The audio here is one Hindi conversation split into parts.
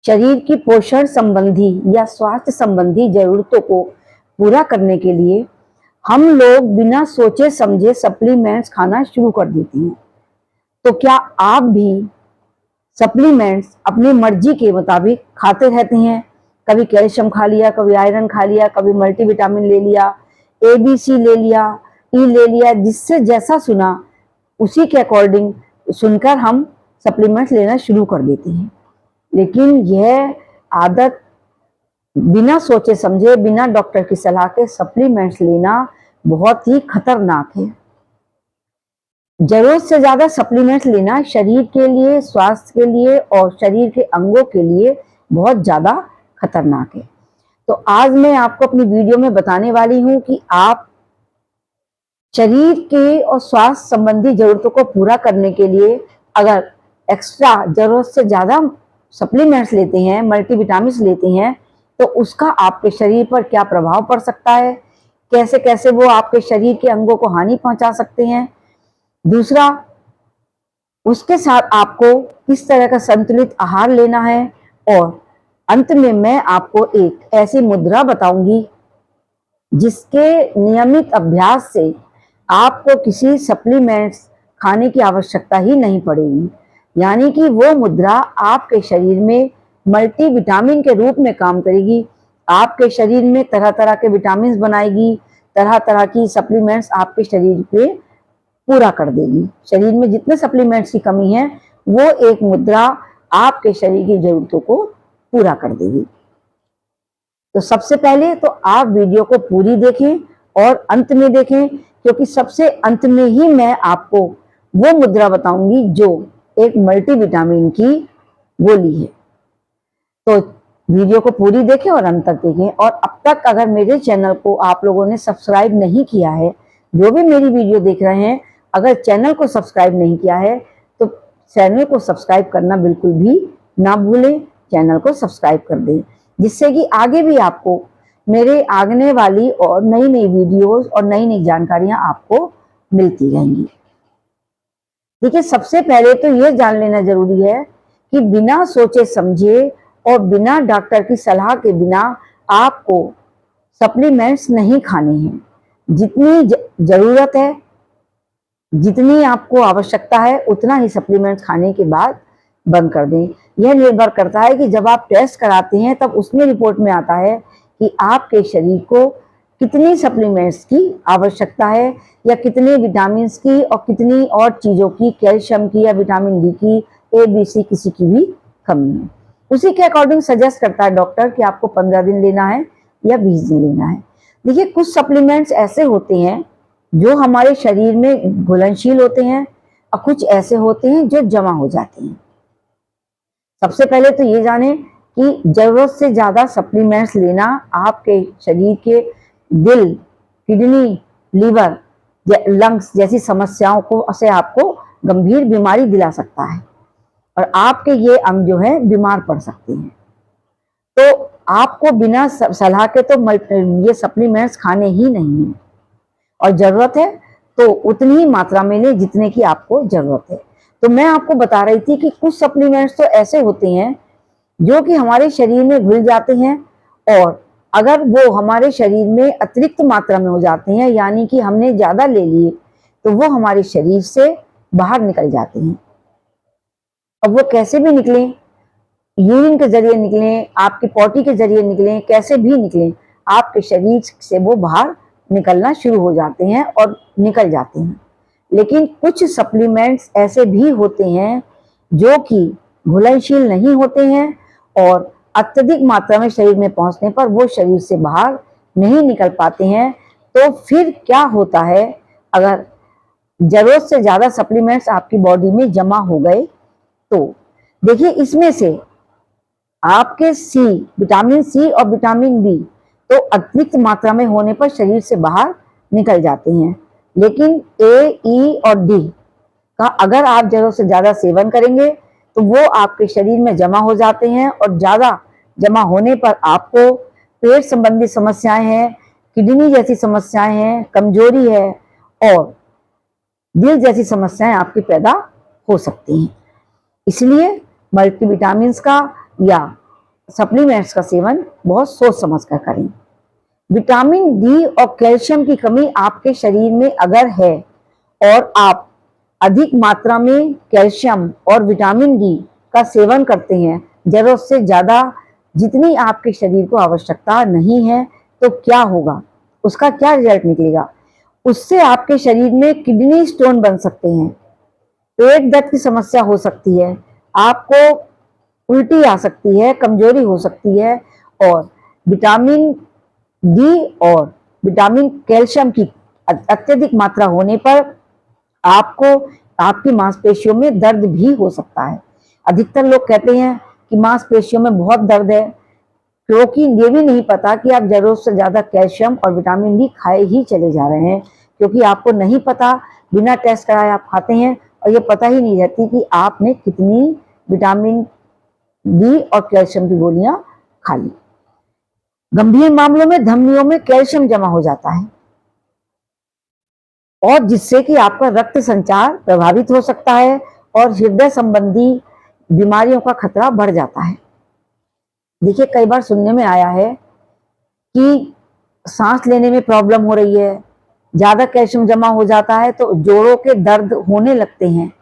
शरीर की पोषण संबंधी या स्वास्थ्य संबंधी जरूरतों को पूरा करने के लिए हम लोग बिना सोचे समझे सप्लीमेंट्स खाना शुरू कर देते हैं। तो क्या आप भी सप्लीमेंट्स अपनी मर्जी के मुताबिक खाते रहते हैं? कभी कैल्शियम खा लिया, कभी आयरन खा लिया, कभी मल्टीविटामिन ले लिया, ABC ले लिया, ई ले लिया, जिससे जैसा सुना उसी के अकॉर्डिंग सुनकर हम सप्लीमेंट्स लेना शुरू कर देते हैं। लेकिन यह आदत बिना सोचे समझे, बिना डॉक्टर की सलाह के सप्लीमेंट्स लेना बहुत ही खतरनाक है। जरूरत से ज्यादा सप्लीमेंट्स लेना शरीर के लिए, स्वास्थ्य के लिए और शरीर के अंगों के लिए बहुत ज्यादा खतरनाक है। तो आज मैं आपको अपनी वीडियो में बताने वाली हूं कि आप शरीर के और स्वास्थ्य संबंधी जरूरतों को पूरा करने के लिए अगर एक्स्ट्रा जरूरत से ज्यादा सप्लीमेंट्स लेते हैं, मल्टीविटामिन्स लेते हैं, तो उसका आपके शरीर पर क्या प्रभाव पड़ सकता है, कैसे कैसे वो आपके शरीर के अंगों को हानि पहुंचा सकते हैं। दूसरा, उसके साथ आपको किस तरह का संतुलित आहार लेना है। और अंत में मैं आपको एक ऐसी मुद्रा बताऊंगी जिसके नियमित अभ्यास से आपको किसी सप्लीमेंट्स खाने की आवश्यकता ही नहीं पड़ेगी। यानी कि वो मुद्रा आपके शरीर में मल्टीविटामिन के रूप में काम करेगी, आपके शरीर में तरह तरह के विटामिन बनाएगी, तरह तरह की सप्लीमेंट्स आपके शरीर पे पूरा कर देगी। शरीर में जितने सप्लीमेंट्स की कमी है वो एक मुद्रा आपके शरीर की जरूरतों को पूरा कर देगी। तो सबसे पहले तो आप वीडियो को पूरी देखें और अंत में देखें, क्योंकि सबसे अंत में ही मैं आपको वो मुद्रा बताऊंगी जो एक मल्टीविटामिन की गोली है। तो वीडियो को पूरी देखें और अंत तक देखें। और अब तक अगर मेरे चैनल को आप लोगों ने सब्सक्राइब नहीं किया है, जो भी मेरी वीडियो देख रहे हैं, अगर चैनल को सब्सक्राइब नहीं किया है तो चैनल को सब्सक्राइब करना बिल्कुल भी ना भूलें। चैनल को सब्सक्राइब कर दें, जिससे कि आगे भी आपको मेरे आगने वाली और नई नई वीडियोस और नई नई जानकारियां आपको मिलती रहेंगी। देखिए, सबसे पहले तो यह जान लेना जरूरी है कि बिना सोचे समझे और बिना डॉक्टर की सलाह के बिना आपको सप्लीमेंट्स नहीं खाने हैं। जितनी जरूरत है, जितनी आपको आवश्यकता है, उतना ही सप्लीमेंट्स खाने के बाद बंद कर दें। यह निर्भर करता है कि जब आप टेस्ट कराते हैं तब उसमें रिपोर्ट में आता है कि आपके शरीर को कितनी सप्लीमेंट्स की आवश्यकता है, या कितने विटामिन की और कितनी और चीज़ों की, कैल्शियम की या विटामिन डी की, ABC किसी की भी कमी है। उसी के अकॉर्डिंग सजेस्ट करता है डॉक्टर कि आपको 15 दिन लेना है या 20 दिन लेना है। देखिए, कुछ सप्लीमेंट्स ऐसे होते हैं जो हमारे शरीर में घुलनशील होते हैं और कुछ ऐसे होते हैं जो जमा हो जाते हैं। सबसे पहले तो ये जाने कि जरूरत से ज्यादा सप्लीमेंट्स लेना आपके शरीर के दिल, किडनी, लीवर, लंग्स जैसी समस्याओं को से आपको गंभीर बीमारी दिला सकता है और आपके ये अंग जो है बीमार पड़ सकते हैं। तो आपको बिना सलाह के तो ये सप्लीमेंट्स खाने ही नहीं है, और जरूरत है तो उतनी ही मात्रा में लें जितने की आपको जरूरत है। तो मैं आपको बता रही थी कि कुछ सप्लीमेंट्स तो ऐसे होते हैं जो कि हमारे शरीर में घुल जाते हैं, और अगर वो हमारे शरीर में अतिरिक्त मात्रा में हो जाते हैं, यानी कि हमने ज्यादा ले लिए, तो वो हमारे शरीर से बाहर निकल जाते हैं। अब वो कैसे भी निकलें, यूरिन के जरिए निकलें, आपकी पॉटी के जरिए निकलें, कैसे भी निकलें, आपके शरीर से वो बाहर निकलना शुरू हो जाते हैं और निकल जाते हैं। लेकिन कुछ सप्लीमेंट्स ऐसे भी होते हैं जो कि घुलनशील नहीं होते हैं और अत्यधिक मात्रा में शरीर में पहुंचने पर वो शरीर से बाहर नहीं निकल पाते हैं। तो फिर क्या होता है, अगर जरूरत से ज्यादा सप्लीमेंट्स आपकी बॉडी में जमा हो गए तो देखिए, इसमें से आपके विटामिन सी और विटामिन बी तो अतिरिक्त मात्रा में होने पर शरीर से बाहर निकल जाते हैं, लेकिन ए, ई और डी का अगर आप जरूरत से ज्यादा सेवन करेंगे तो वो आपके शरीर में जमा हो जाते हैं, और ज्यादा जमा होने पर आपको पेट संबंधी समस्याएं हैं, किडनी जैसी समस्याएं हैं, कमजोरी है और दिल जैसी समस्याएं आपकी पैदा हो सकती हैं। इसलिए मल्टीविटामिन्स का या सप्लीमेंट्स का सेवन बहुत सोच समझ कर करें। विटामिन डी और कैल्शियम की कमी आपके शरीर में अगर है और आप अधिक मात्रा में कैल्शियम और विटामिन डी का सेवन करते हैं, जरूरत से ज्यादा, जितनी आपके शरीर को आवश्यकता नहीं है, तो क्या होगा, उसका क्या रिजल्ट निकलेगा? उससे आपके शरीर में किडनी स्टोन बन सकते हैं, पेट दर्द की समस्या हो सकती है, आपको उल्टी आ सकती है, कमजोरी हो सकती है। और विटामिन डी और विटामिन कैल्शियम की अत्यधिक मात्रा होने पर आपको आपकी मांसपेशियों में दर्द भी हो सकता है। अधिकतर लोग कहते हैं कि मांसपेशियों में बहुत दर्द है, क्योंकि ये भी नहीं पता कि आप जरूरत से ज्यादा कैल्शियम और विटामिन डी खाए ही चले जा रहे हैं, क्योंकि आपको नहीं पता, बिना टेस्ट कराए आप खाते हैं और ये पता ही नहीं रहती कि आपने कितनी विटामिन डी और कैल्शियम की गोलियां खा ली। गंभीर मामलों में धमनियों में कैल्शियम जमा हो जाता है और जिससे कि आपका रक्त संचार प्रभावित हो सकता है और हृदय संबंधी बीमारियों का खतरा बढ़ जाता है। देखिए, कई बार सुनने में आया है कि सांस लेने में प्रॉब्लम हो रही है, ज्यादा कैल्शियम जमा हो जाता है तो जोड़ों के दर्द होने लगते हैं।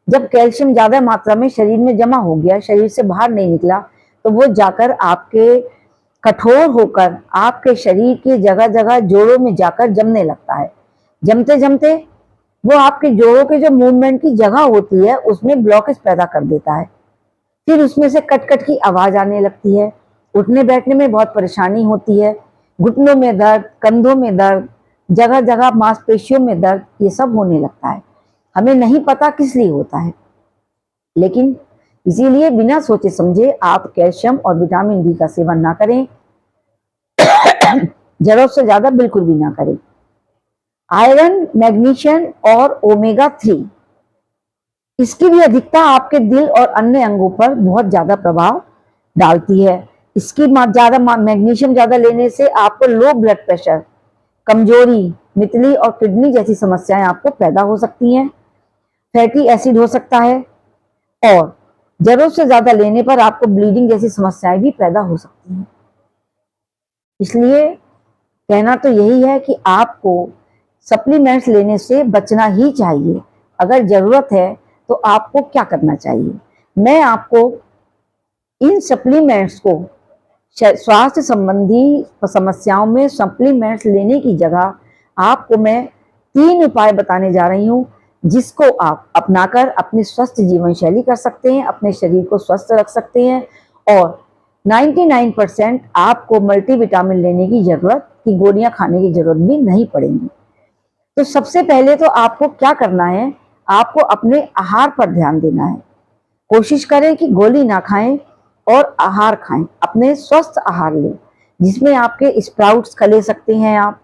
जब कैल्शियम ज्यादा मात्रा में शरीर में जमा हो गया, शरीर से बाहर नहीं निकला, तो वो जाकर आपके कठोर होकर आपके शरीर के जगह जगह जोड़ों में जाकर जमने लगता है। जमते जमते वो आपके जोड़ों के जो मूवमेंट की जगह होती है उसमें ब्लॉकेज पैदा कर देता है। फिर उसमें से कट कट की आवाज आने लगती है, उठने बैठने में बहुत परेशानी होती है, घुटनों में दर्द, कंधों में दर्द, जगह जगह मांसपेशियों में दर्द, ये सब होने लगता है। हमें नहीं पता किस लिए होता है, लेकिन इसीलिए बिना सोचे समझे आप कैल्शियम और विटामिन डी का सेवन ना करें, जरूरत से ज्यादा बिल्कुल भी ना करें। आयरन, मैग्नीशियम और ओमेगा 3, इसकी भी अधिकता आपके दिल और अन्य अंगों पर बहुत ज्यादा प्रभाव डालती है। इसकी ज्यादा मैग्नीशियम ज्यादा लेने से आपको लो ब्लड प्रेशर, कमजोरी, मितली और किडनी जैसी समस्याएं आपको पैदा हो सकती हैं। फैटी एसिड हो सकता है और जरूरत से ज्यादा लेने पर आपको ब्लीडिंग जैसी समस्याएं भी पैदा हो सकती हैं। इसलिए कहना तो यही है कि आपको सप्लीमेंट्स लेने से बचना ही चाहिए। अगर जरूरत है तो आपको क्या करना चाहिए? मैं आपको इन सप्लीमेंट्स को स्वास्थ्य संबंधी समस्याओं में सप्लीमेंट्स लेने की जगह आपको मैं 3 उपाय बताने जा रही हूँ, जिसको आप अपनाकर अपनी स्वस्थ जीवन शैली कर सकते हैं, अपने शरीर को स्वस्थ रख सकते हैं और 99% आपको मल्टीविटामिन लेने की जरूरत की गोलियां खाने की जरूरत भी नहीं पड़ेगी। तो सबसे पहले तो आपको क्या करना है, आपको अपने आहार पर ध्यान देना है। कोशिश करें कि गोली ना खाएं और आहार खाएं, अपने स्वस्थ आहार लें, जिसमें आपके स्प्राउट्स खा सकते हैं, आप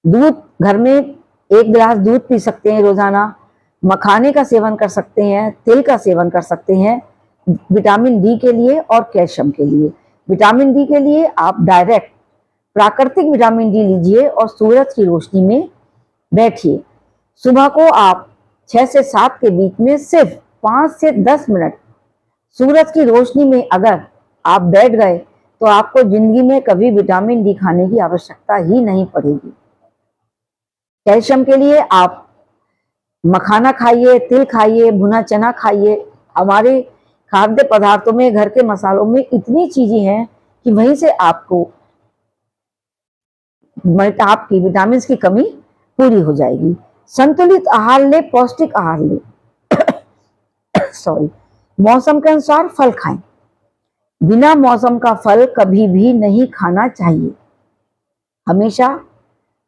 दूध, घर में 1 गिलास दूध पी सकते हैं रोजाना, मखाने का सेवन कर सकते हैं, तिल का सेवन कर सकते हैं, विटामिन डी के लिए और कैल्शियम के लिए। विटामिन डी के लिए आप डायरेक्ट प्राकृतिक विटामिन डी लीजिए और सूरज की रोशनी में बैठिए। सुबह को आप 6 से 7 के बीच में सिर्फ 5 से 10 मिनट सूरज की रोशनी में अगर आप बैठ गए तो आपको जिंदगी में कभी विटामिन डी खाने की आवश्यकता ही नहीं पड़ेगी। कैल्शियम के लिए आप मखाना खाइए, तिल खाइए, भुना चना खाइए। हमारे खाद्य पदार्थों में, घर के मसालों में इतनी चीजें हैं कि वहीं से आपको आपकी विटामिन की कमी पूरी हो जाएगी। संतुलित आहार ले, पौष्टिक आहार ले सॉरी, मौसम के अनुसार फल खाएं। बिना मौसम का फल कभी भी नहीं खाना चाहिए, हमेशा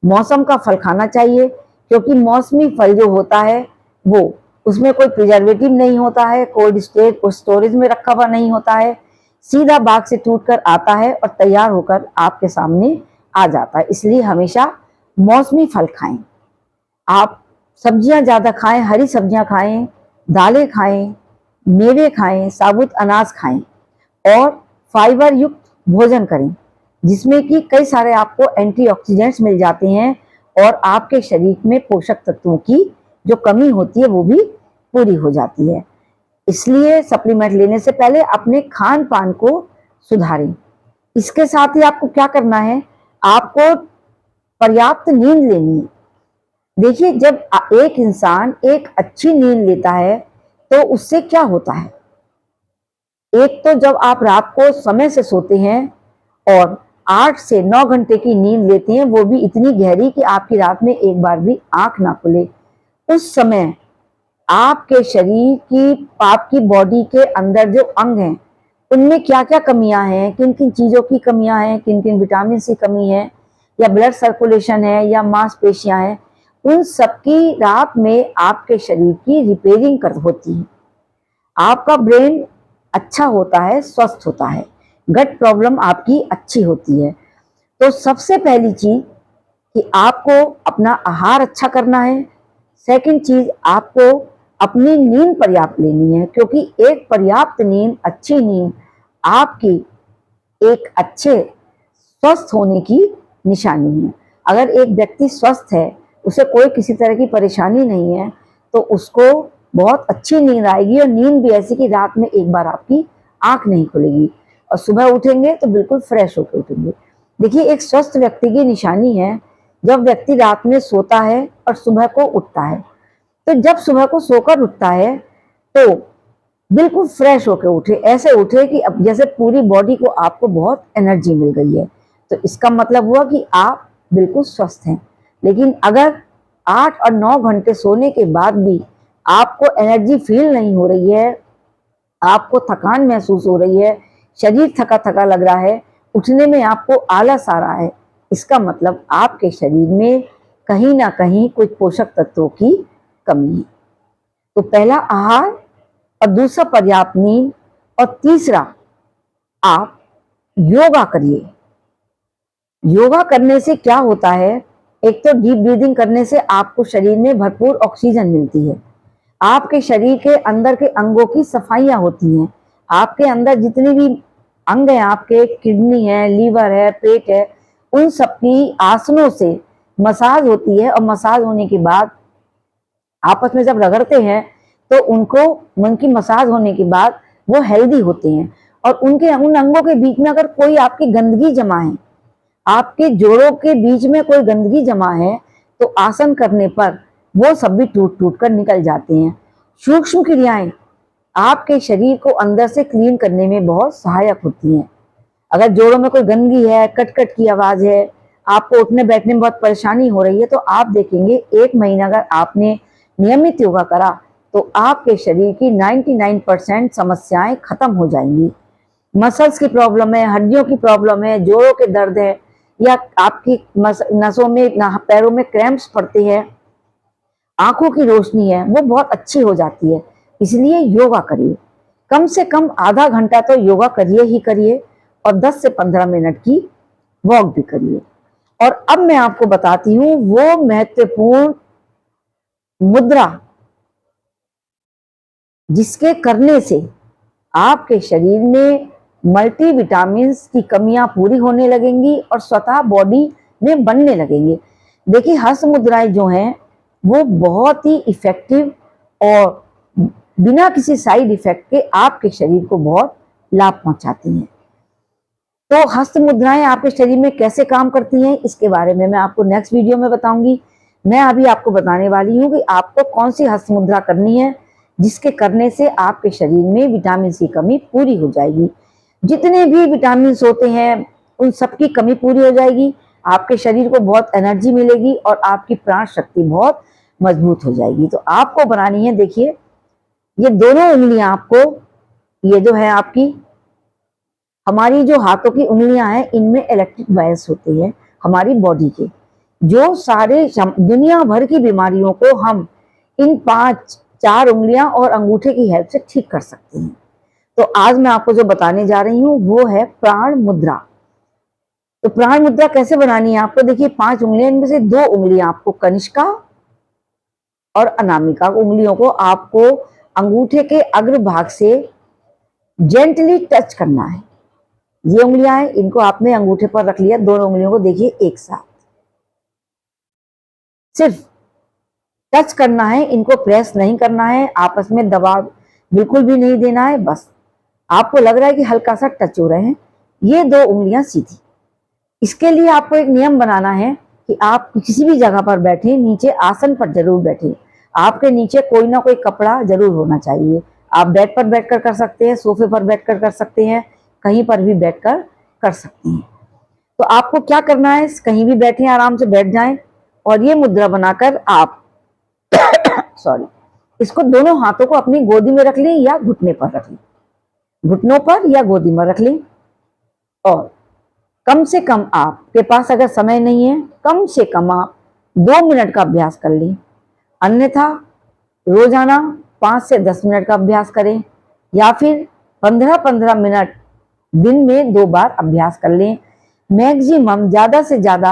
मौसम का फल खाना चाहिए, क्योंकि मौसमी फल जो होता है वो उसमें कोई प्रिजर्वेटिव नहीं होता है, कोल्ड स्टोरेज में रखा हुआ नहीं होता है, सीधा बाग से टूटकर आता है और तैयार होकर आपके सामने आ जाता है। इसलिए हमेशा मौसमी फल खाएं। आप सब्जियां ज्यादा खाएं, हरी सब्जियां खाएं, दालें खाएं, मेवे खाएं, साबुत अनाज खाएं और फाइबर युक्त भोजन करें, जिसमें कि कई सारे आपको एंटीऑक्सीडेंट्स मिल जाते हैं और आपके शरीर में पोषक तत्वों की जो कमी होती है वो भी पूरी हो जाती है। इसलिए सप्लीमेंट लेने से पहले अपने खान पान को सुधारें। इसके साथ ही आपको क्या करना है, आपको पर्याप्त नींद लेनी है। देखिए, जब एक इंसान एक अच्छी नींद लेता है तो उससे क्या होता है, एक तो जब आप रात को समय से सोते हैं और 8 से 9 घंटे की नींद लेते हैं, वो भी इतनी गहरी कि आपकी रात में एक बार भी आंख ना खुले, उस समय आपके शरीर की, आपकी बॉडी के अंदर जो अंग हैं उनमें क्या क्या कमियां हैं, किन किन चीजों की कमियां हैं, किन किन विटामिन की कमी है, या ब्लड सर्कुलेशन है, या मांसपेशियां हैं, उन सबकी रात में आपके शरीर की रिपेयरिंग कर होती है। आपका ब्रेन अच्छा होता है, स्वस्थ होता है, गट प्रॉब्लम आपकी अच्छी होती है। तो सबसे पहली चीज कि आपको अपना आहार अच्छा करना है। सेकंड चीज, आपको अपनी नींद पर्याप्त लेनी है, क्योंकि एक पर्याप्त नींद, अच्छी नींद आपकी एक अच्छे स्वस्थ होने की निशानी है। अगर एक व्यक्ति स्वस्थ है, उसे कोई किसी तरह की परेशानी नहीं है, तो उसको बहुत अच्छी नींद आएगी, और नींद भी ऐसी कि रात में एक बार आपकी आंख नहीं खुलेगी और सुबह उठेंगे तो बिल्कुल फ्रेश होकर उठेंगे। देखिए, एक स्वस्थ व्यक्ति की निशानी है जब व्यक्ति रात में सोता है और सुबह को उठता है। तो जब सुबह को सोकर उठता है तो बिल्कुल फ्रेश होकर उठे, ऐसे उठे कि अब जैसे पूरी बॉडी को आपको बहुत एनर्जी मिल गई है। तो इसका मतलब हुआ कि आप बिल्कुल स्वस्थ हैं। लेकिन अगर 8 और 9 घंटे सोने के बाद भी आपको एनर्जी फील नहीं हो रही है, आपको थकान महसूस हो रही है, शरीर थका थका लग रहा है, उठने में आपको आलस आ रहा है, इसका मतलब आपके शरीर में कहीं ना कहीं कुछ पोषक तत्वों की कमी है। तो पहला आहार, और दूसरा पर्याप्त नींद, और तीसरा आप योगा करिए। योगा करने से क्या होता है, एक तो डीप ब्रीदिंग करने से आपको शरीर में भरपूर ऑक्सीजन मिलती है, आपके शरीर के अंदर के अंगों की सफाइयां होती हैं, आपके अंदर जितनी भी अंग हैं, आपके किडनी है, लीवर है, पेट है, उन सब की आसनों से मसाज होती है, और मसाज होने के बाद आपस में जब रगड़ते हैं तो उनकी मसाज होने के बाद वो हेल्दी होते हैं। और उनके उन अंगों के बीच में अगर कोई आपकी गंदगी जमा है, आपके जोड़ों के बीच में कोई गंदगी जमा है, तो आसन करने पर वो सब भी टूट टूट कर निकल जाते हैं। सूक्ष्म क्रियाएं आपके शरीर को अंदर से क्लीन करने में बहुत सहायक होती हैं। अगर जोड़ों में कोई गंदगी है, कट कट की आवाज है, आपको उठने बैठने में बहुत परेशानी हो रही है, तो आप देखेंगे 1 महीना अगर आपने नियमित योगा करा तो आपके शरीर की 99% समस्याएं खत्म हो जाएंगी। मसल्स की प्रॉब्लम है, हड्डियों की प्रॉब्लम है, जोड़ों के दर्द है, या आपकी नसों में, पैरों में क्रैम्प्स पड़ते हैं, आंखों की रोशनी है, वो बहुत अच्छी हो जाती है। इसलिए योगा करिए, कम से कम आधा घंटा तो योगा करिए ही करिए, और 10 से 15 मिनट की वॉक भी करिए। और अब मैं आपको बताती हूँ वो महत्वपूर्ण मुद्रा जिसके करने से आपके शरीर में मल्टीविटामिन्स की कमियां पूरी होने लगेंगी और स्वतः बॉडी में बनने लगेंगे। देखिए, हस्त मुद्राएं जो हैं वो बहुत ही इफेक्टिव और बिना किसी साइड इफेक्ट के आपके शरीर को बहुत लाभ पहुंचाती हैं। तो हस्त मुद्राएं आपके शरीर में कैसे काम करती हैं, इसके बारे में मैं आपको नेक्स्ट वीडियो में बताऊंगी। मैं अभी आपको बताने वाली हूँ कि आपको कौन सी हस्त मुद्रा करनी है जिसके करने से आपके शरीर में विटामिन की कमी पूरी हो जाएगी। जितने भी विटामिन होते हैं उन सब की कमी पूरी हो जाएगी, आपके शरीर को बहुत एनर्जी मिलेगी और आपकी प्राण शक्ति बहुत मजबूत हो जाएगी। तो आपको बनानी है, देखिए ये दोनों उंगलियां आपको, ये जो है आपकी, हमारी जो हाथों की उंगलियां हैं इनमें इलेक्ट्रिक वायर्स होते हैं हमारी बॉडी के, जो सारे दुनिया भर की बीमारियों को हम इन 4 उंगलियां और अंगूठे की हेल्प से ठीक कर सकते हैं। तो आज मैं आपको जो बताने जा रही हूँ वो है प्राण मुद्रा। तो प्राण मुद्रा कैसे बनानी है आपको, देखिए 5 उंगलियां, इनमें से 2 उंगलियां आपको कनिष्का और अनामिका उंगलियों को आपको अंगूठे के अग्र भाग से जेंटली टच करना है। ये उंगलियां हैं, इनको आपने अंगूठे पर रख लिया, दोनों उंगलियों को देखिए एक साथ, सिर्फ टच करना है, इनको प्रेस नहीं करना है, आपस में दबाव बिल्कुल भी नहीं देना है। बस आपको लग रहा है कि हल्का सा टच हो रहे हैं, ये 2 उंगलियां सीधी। इसके लिए आपको एक नियम बनाना है कि आप किसी भी जगह पर बैठे, नीचे आसन पर जरूर बैठे। आपके नीचे कोई ना कोई कपड़ा जरूर होना चाहिए। आप बेड पर बैठकर कर सकते हैं, सोफे पर बैठकर कर सकते हैं, कहीं पर भी बैठकर कर सकते हैं। तो आपको क्या करना है, कहीं भी बैठे आराम से बैठ जाएं और ये मुद्रा बनाकर आप सॉरी, इसको दोनों हाथों को अपनी गोदी में रख लें या घुटने पर रख लें, घुटनों पर या गोदी में रख लें। और कम से कम आपके पास अगर समय नहीं है, कम से कम आप 2 मिनट का अभ्यास कर लें। अन्यथा रोजाना 5 से 10 मिनट का अभ्यास करें या फिर 15-15 मिनट दिन में 2 बार अभ्यास कर लें। मैक्सिमम ज़्यादा से ज़्यादा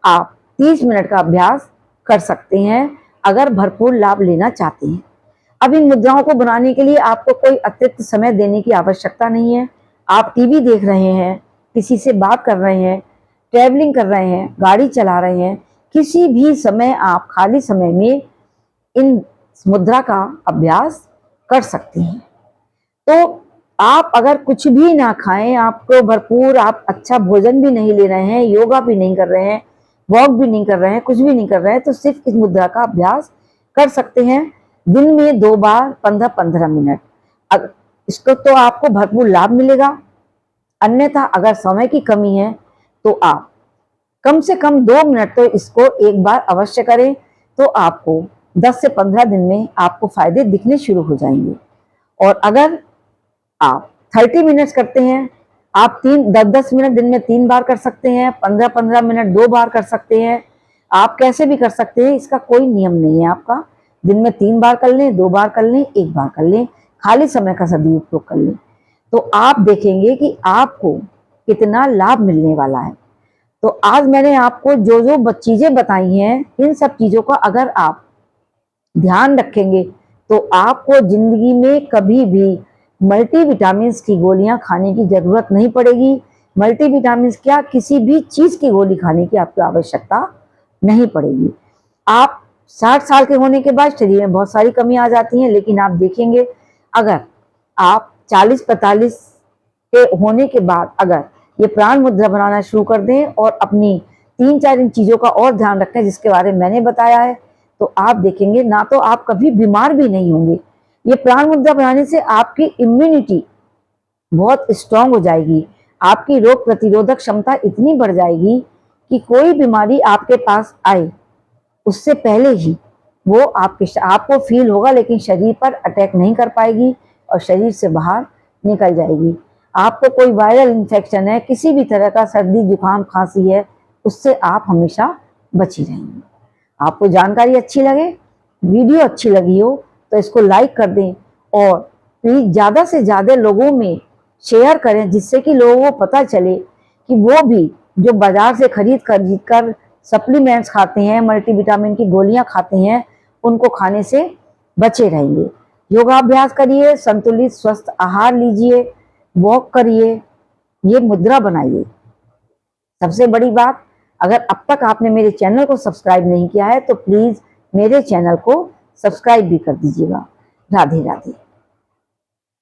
आप 30 मिनट का अभ्यास कर सकते हैं अगर भरपूर लाभ लेना चाहते हैं। अब इन मुद्राओं को बनाने के लिए आपको कोई अतिरिक्त समय देने की आवश्यकता नहीं है। आप टीवी देख रहे हैं, किसी से बात कर रहे हैं, ट्रैवलिंग कर रहे हैं, गाड़ी चला रहे हैं, किसी भी समय आप खाली समय में इन मुद्रा का अभ्यास कर सकते हैं। तो आप अगर कुछ भी ना खाएं, आपको भरपूर, आप अच्छा भोजन भी नहीं ले रहे हैं, योगा भी नहीं कर रहे हैं, वॉक भी नहीं कर रहे हैं, कुछ भी नहीं कर रहे हैं, तो सिर्फ इस मुद्रा का अभ्यास कर सकते हैं दिन में 2 बार 15-15 मिनट। इसको तो आपको भरपूर लाभ मिलेगा। अन्यथा अगर समय की कमी है तो आप कम से कम 2 मिनट तो इसको एक बार अवश्य करें, तो आपको 10 से 15 दिन में आपको फायदे दिखने शुरू हो जाएंगे। और अगर आप 30 मिनट्स करते हैं, आप 10-10 मिनट दिन में 3 बार कर सकते हैं, 15-15 मिनट 2 बार कर सकते हैं, आप कैसे भी कर सकते हैं, इसका कोई नियम नहीं है आपका। दिन में 3 बार कर लें, 2 बार कर लें, 1 बार कर लें, खाली समय का सदुपयोग कर लें, तो आप देखेंगे कि आपको कितना लाभ मिलने वाला है। तो आज मैंने आपको जो जो चीजें बताई हैं, इन सब चीजों का अगर आप ध्यान रखेंगे तो आपको जिंदगी में कभी भी मल्टीविटामिन्स की गोलियां खाने की जरूरत नहीं पड़ेगी। मल्टीविटामिन्स क्या, किसी भी चीज की गोली खाने की आपको आवश्यकता नहीं पड़ेगी। आप 60 साल के होने के बाद शरीर में बहुत सारी कमी आ जाती है, लेकिन आप देखेंगे अगर आप 40-45 के होने के बाद अगर ये प्राण मुद्रा बनाना शुरू कर दें और अपनी 3-4 इन चीजों का और ध्यान रखें जिसके बारे में मैंने बताया है, तो आप देखेंगे ना तो आप कभी बीमार भी नहीं होंगे। ये प्राण मुद्रा बनाने से आपकी इम्यूनिटी बहुत स्ट्रांग हो जाएगी, आपकी रोग प्रतिरोधक क्षमता इतनी बढ़ जाएगी कि कोई बीमारी आपके पास आए उससे पहले ही वो आपको फील होगा, लेकिन शरीर पर अटैक नहीं कर पाएगी और शरीर से बाहर निकल जाएगी। आपको कोई वायरल इन्फेक्शन है, किसी भी तरह का सर्दी जुकाम खांसी है, उससे आप हमेशा बची रहेंगे। आपको जानकारी अच्छी लगे, वीडियो अच्छी लगी हो तो इसको लाइक कर दें और प्लीज ज़्यादा से ज़्यादा लोगों में शेयर करें, जिससे कि लोगों को पता चले कि वो भी जो बाजार से खरीद कर सप्लीमेंट्स खाते हैं, मल्टीविटामिन की गोलियां खाते हैं, उनको खाने से बचे रहेंगे। योगाभ्यास करिए, संतुलित स्वस्थ आहार लीजिए, वॉक करिए, ये मुद्रा बनाइए। सबसे बड़ी बात, अगर अब तक आपने मेरे चैनल को सब्सक्राइब नहीं किया है तो प्लीज मेरे चैनल को सब्सक्राइब भी कर दीजिएगा। राधे राधे।